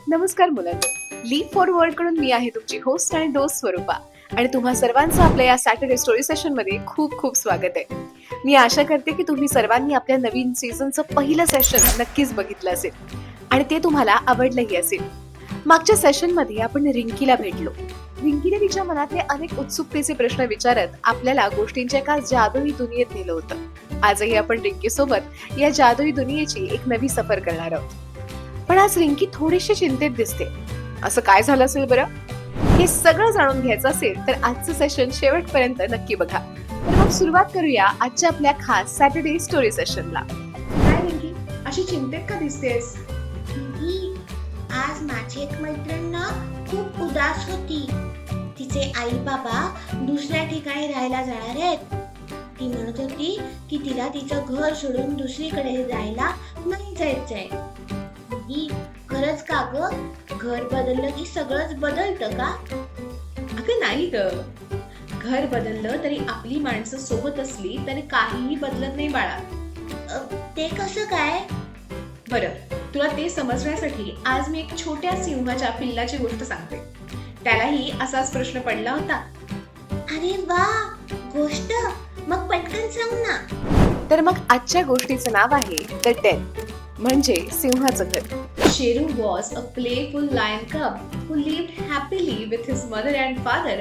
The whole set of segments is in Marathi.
नमस्कार मुलांनो, लीप फॉर वर्ल्ड कडून मी आहे तुमची होस्ट आणि डोस स्वरूपा आणि तुम्हा सर्वांचं आपल्या या सॅटर्डे स्टोरी सेशन मध्ये खूप खूप स्वागत आहे. मी आशा करते की तुम्ही सर्वांनी आपल्या नवीन सीझनचं पहिलं सेशन नक्कीच बघितलं असेल आणि ते तुम्हाला आवडलंही असेल. मागच्या सेशन मध्ये आपण रिंकीला भेटलो. रिंकीने तिच्या मनातले अनेक उत्सुकतेचे प्रश्न विचारत आपल्याला गोष्टींच्या एका जादुई दुनियेत नेलं होतं. आजही आपण रिंकी सोबत या जादुई दुनियेची एक नवी सफर करणार आहोत. पण आज रिंकी थोडीशी चिंतेत दिसते. असं काय झालं असेल बरं? हे सगळं जाणून घ्यायचं असेल तर आजचं सेशन शेवटपर्यंत नक्की बघा. तर मग सुरुवात करूया आजच्या आपल्या खास सॅटर्डे स्टोरी सेशनला. काय रिंकी, अशी चिंतेत का दिसतेस? दीदी, आज माझी एक मैत्रीण ना खूप उदास होती. तिचे आई बाबा दुसऱ्या ठिकाणी राहायला जाणार आहेत. ती म्हणत होती की तिला तिचं घर सोडून दुसरीकडे जायला नाही जायचंय. दीदी, खरंच का ग? घर बदललं की सगळंच बदलतं का? अगं नाही ग, घर बदललं तरी आपली माणसं सोबत असली तरी काहीही बदलत नाही बाळा. ते कसं काय? बरं, तुला ते समजण्यासाठी आज मी एक छोट्या सिंहाच्या पिल्लाची गोष्ट सांगते. त्यालाही असाच प्रश्न पडला होता. अरे वा, गोष्ट मग पटकन सांग ना. तर मग आजच्या गोष्टीचं नाव आहे द डेन, म्हणजे सिंहाचं घर. Sheru was a playful lion cub who lived happily with his mother and father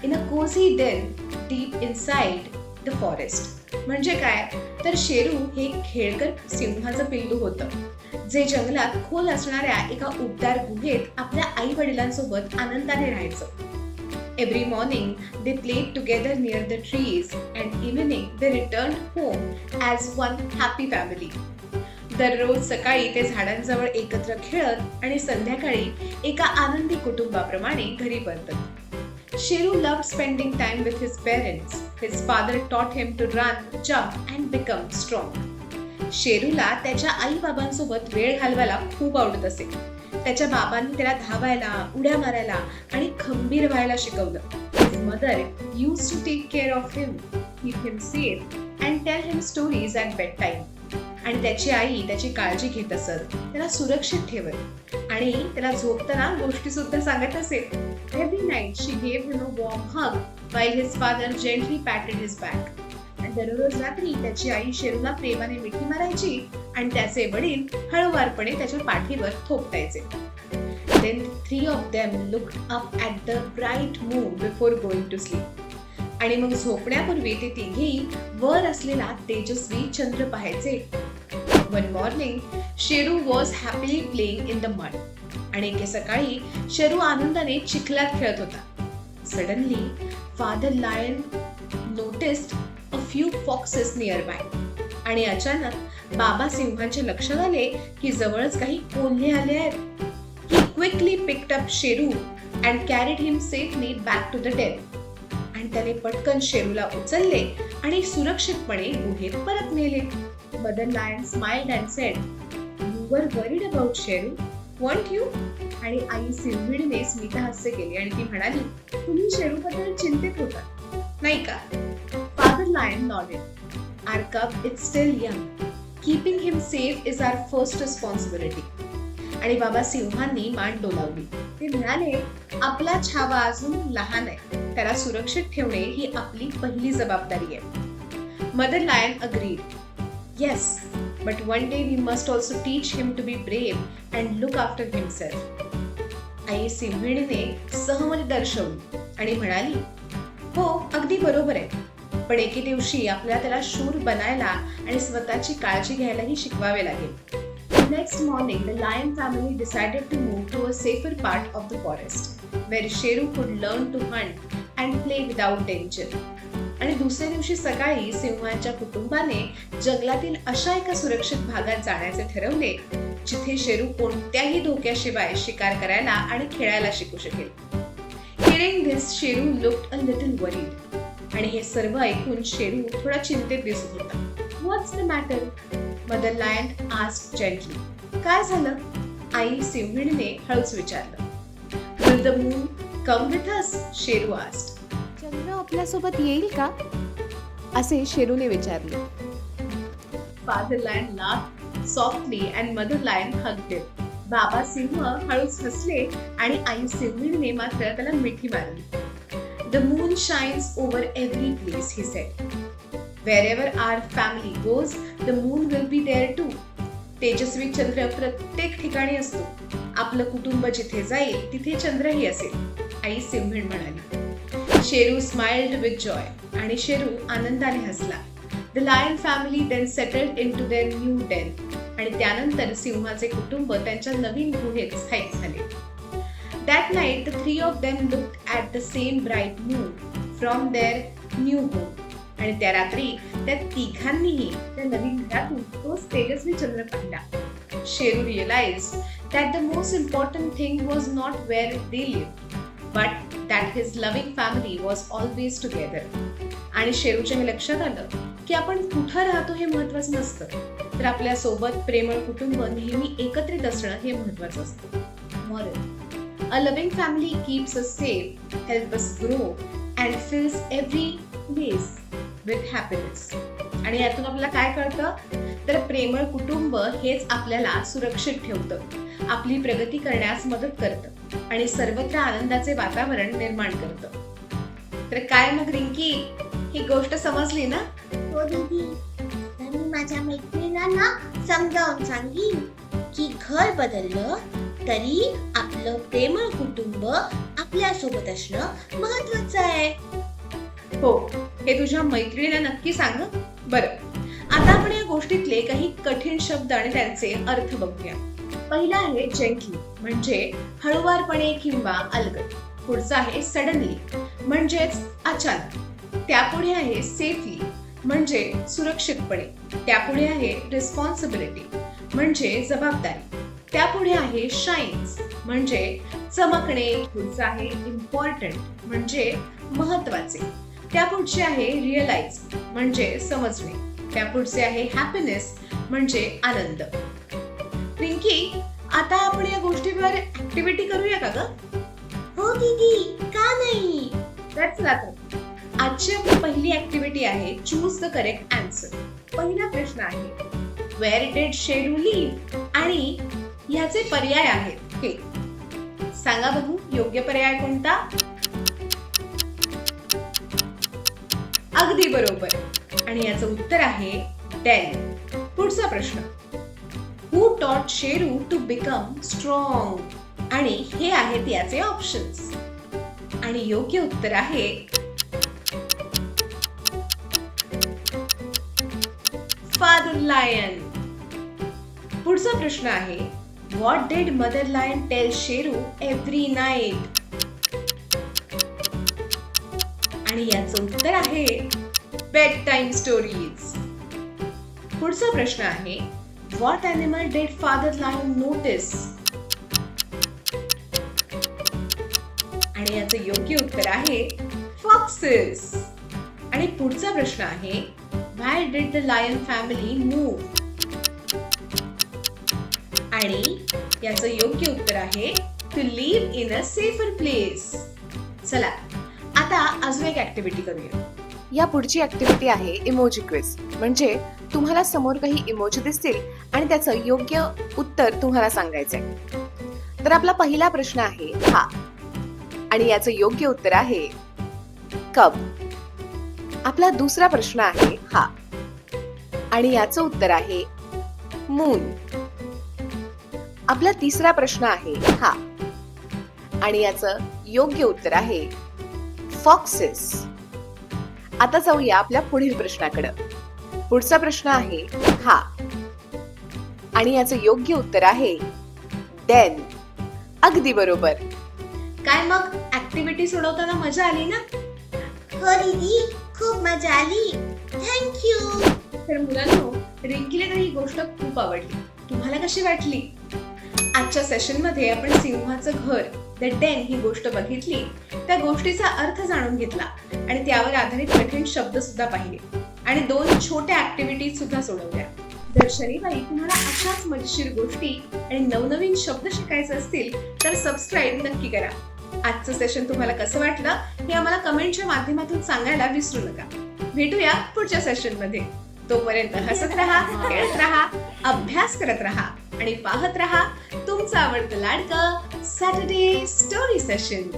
in a cozy den deep inside the forest. म्हणजे काय, तर शेरू हे एक खेळकर सिंहाचं पिल्लू होतं, जे जंगलात खोल असणाऱ्या एका उबदार गुहेत आपल्या आई वडिलांसोबत आनंदाने राहायचं. Every morning they played together near the trees and evening they returned home as one happy family. दररोज सकाळी ते झाडांजवळ एकत्र खेळत आणि संध्याकाळी एका आनंदी कुटुंबाप्रमाणे घरी परतत. Sheru loved spending time with his parents. His father taught him to run, jump and become strong. शेरूला त्याच्या आई बाबांसोबत वेळ घालवायला खूप आवडत असे. त्याच्या बाबांनी त्याला धावायला, उड्या मारायला आणि खंबीर व्हायला शिकवलं. His mother used to take care of him, keep him safe and tell him stories at bedtime. आणि त्याची आई त्याची काळजी घेत असत, त्याला सुरक्षित ठेवत आणि त्याला झोपताना गोष्टी सुद्धा सांगत असे. Every night she gave him a warm hug while his father gently patted his back. आणि दररोज रात्री त्याची आई शेरूला प्रेमाने मिठी मारायची आणि त्याचे वडील हळूवारपणे त्याच्या पाठीवर थोपटायचे. Then three of them looked up at the bright moon before going to sleep. आणि मग झोपण्यापूर्वी ते तिघेही वर असलेला तेजस्वी चंद्र पाहायचे. One morning, Sheru was happily playing in the mud. आणि एके सकाळी शेरू आनंदाने चिखलात खेळत होता. Suddenly, Father Lion noticed a few foxes nearby. आणि अचानक बाबा सिंहाचे लक्षात आले की जवळच काही कोल्हे आले आहेत. He quickly picked up Sheru and carried him safely back to the den. आणि त्याने पटकन शेरूला उचलले आणि सुरक्षितपणे गुहेत परत नेले. Mother Lion smiled and said, "You were worried about Sheru, weren't you?" आणि आई सिंहिणीने स्मितहास्य केले आणि ती म्हणाली, तुम्ही शेरूबद्दल चिंतित होता, नाही का? Father Lion nodded. Our cub is still young. Keeping him safe is our first responsibility. आणि बाबा सिंहांनी मान डोलावली. ते म्हणाले, आपला छावा अजून लहान आहे, त्याला सुरक्षित ठेवणे ही आपली पहिली जबाबदारी आहे. Mother Lion agreed. Yes, but one day we must also teach him to be brave and look after himself. आई सिंहिणीने सहमती दर्शवली आणि म्हणाली, हो, अगदी बरोबर आहे. पण एके दिवशी आपल्याला त्याला शूर बनायला आणि स्वतःची काळजी घ्यायलाही शिकवावे लागेल. Next morning, the lion family decided to move to a safer part of the forest, where Sheru could learn to hunt and play without danger. आणि दुसऱ्या दिवशी सकाळी सिंहाच्या कुटुंबाने जंगलातील अशा एका सुरक्षित भागात जाण्याचे ठरवले, जिथे शेरू कोणत्याही धोक्याशिवाय शिकार करायला आणि खेळायला शिकू शकेल. Hearing this, Sheru looked a little worried. आणि हे सर्व ऐकून शेरू थोडा चिंतेत दिसत होता. What's the matter? Mother Lion asked gently. काय झालं? आई सिंहिणीने हळूच विचारलं. Will the moon come with us? Sheru asked. चंद्र आपल्यासोबत येईल का? असे शेरूने विचारले. Father Lion laughed softly and Mother Lion hugged him. बाबा सिंह हळूच हसले आणि आई सिंहीने मात्र त्याला मिठी मारली. The moon shines over every place, he said. Wherever our family goes, the moon will be there too. तेजस्वी चंद्र प्रत्येक ठिकाणी असतो. आपलं कुटुंब जिथे जाईल तिथे चंद्रही असेल, आई सिंहीण म्हणाली. शेरू स्माइल्ड विथ जॉय आणि शेरू आनंदाने हसला. The lion family then settled into their new den. आणि त्यानंतर सिंहाचे कुटुंब त्यांच्या नवीन गुहेत स्थायिक झाले. That night, the three of them looked at the same bright moon from their new home. आणि त्या रात्री त्या तिघांनीही त्या नवीन घरातून तोच तेजस्वी चंद्र पाहिला. Sheru realized that the most important thing was not where they lived, but that his loving family was always together. आणि शेरूच्या हे लक्षात आलं की आपण कुठं राहतो हे महत्वाचं नसतं, तर आपल्या सोबत प्रेमळ कुटुंब नेहमी एकत्रित असणं हे महत्वाचं असतं. Moral: A loving family keeps us safe, helps us grow, and fills every place with happiness. आणि यातून आपल्याला काय कळतं? तर प्रेमळ कुटुंब हेच आपल्याला सुरक्षित ठेवतं, आपली प्रगती करण्यास मदत करतं आणि सर्वत्र आनंदाचे वातावरण निर्माण करतं. तर काय मग रिंकी, ही गोष्ट समजली ना? हो दीदी, आता मी माझ्या मैत्रिणींना समजावून सांगीन की घर बदललं तरी आपलं प्रेमळ कुटुंब आपल्या सोबत असणं महत्वाचं आहे. हो, हे तुझ्या मैत्रिणीला नक्की सांग. बरं, आता आपण या गोष्टीतले काही कठीण शब्द आणि त्यांचे अर्थ बघूया. पहिला आहे जेंटली, म्हणजे हळुवारपणे किंवा अलगद. पुढचा आहे सडनली, म्हणजेच अचानक. त्यापुढे आहे सेफली, म्हणजे सुरक्षितपणे. त्यापुढे आहे रिस्पॉन्सिबिलिटी, म्हणजे जबाबदारी. त्यापुढे आहे शाईन्स, म्हणजे चमकणे. पुढचं आहे इम्पॉर्टंट, म्हणजे महत्वाचे. त्यापुढचे आहे रिअलाइज, म्हणजे समजणे. त्यापुढचे आहे हॅपीनेस, म्हणजे आनंद. रिंकी, आता आपण या गोष्टीवर ऍक्टिव्हिटी करूया का ग? हो दीदी, का नाही? तर चला तर. आजची आपली पहिली ऍक्टिव्हिटी आहे चूज द करेक्ट आन्सर. पहिला प्रश्न आहे वेअर डिड शेरू लिव्ह, आणि ह्याचे पर्याय आहेत हे. सांगा बघू, योग्य पर्याय कोणता? अगदी बरोबर, आणि याचं उत्तर आहे डेन. पुढचा प्रश्न, हू टॉट शेरू टू बिकम स्ट्रॉंग, आणि हे आहेत याचे ऑप्शन्स. आणि योग्य उत्तर आहे फादर लायन. पुढचा प्रश्न आहे what did mother lion tell Sheru every night, आणि याचं उत्तर आहे बेड टाइम स्टोरीज. पुढचा प्रश्न आहे what animal did father lion notice, आणि याचं योग्य उत्तर आहे फॉक्सेस. आणि पुढचा प्रश्न आहे why did the lion family move, आणि याचं योग्य उत्तर आहे to live in a safer place. चला, आता अजून एक ऍक्टिव्हिटी करूया. या पुढची ऍक्टिव्हिटी आहे इमोजी क्विज, म्हणजे तुम्हाला समोर काही इमोजी दिसतील आणि त्याचं योग्य उत्तर तुम्हाला सांगायचंय. तर आपला पहिला प्रश्न आहे हा, आणि याचं योग्य उत्तर आहे कब. आपला दुसरा प्रश्न आहे हा, आणि याचं उत्तर आहे मून. आपला तिसरा प्रश्न आहे हा, आणि याचं योग्य उत्तर आहे फॉक्सेस. आता जाऊया आपल्या पुढील प्रश्नाकडे. पुढचा प्रश्न आहे हा, आणि याचं योग्य उत्तर आहे डेन. अगदी बरोबर. काय मग, ऍक्टिव्हिटी सोडवताना मजा आली ना? हो दीदी, खूप मजा आली. थँक्यू. तर मुलांनो, रिंकीला तर ही गोष्ट खूप आवडली. तुम्हाला कशी वाटली? आजच्या सेशन मध्ये आपण सिंहाचं घर द डेन ही गोष्ट बघितली, त्या गोष्टीचा अर्थ जाणून घेतला आणि त्यावर आधारित कठीण शब्द सुद्धा पाहिले आणि 2 छोट्या ऍक्टिव्हिटीज सुद्धा सोडवल्या. जर शनिवारी तुम्हाला अशाच मजेशीर गोष्टी आणि नवनवीन शब्द शिकायचे असतील तर सबस्क्राईब नक्की करा. आजचं सेशन तुम्हाला कसं वाटलं हे आम्हाला कमेंटच्या माध्यमातून सांगायला विसरू नका. भेटूया पुढच्या सेशन मध्ये. तोपर्यंत हसत राहा, खेळत राहा, अभ्यास करत राहा. आणि पाहत रहा तुमचं आवडतं लाडकं सॅटर्डे स्टोरी सेशन.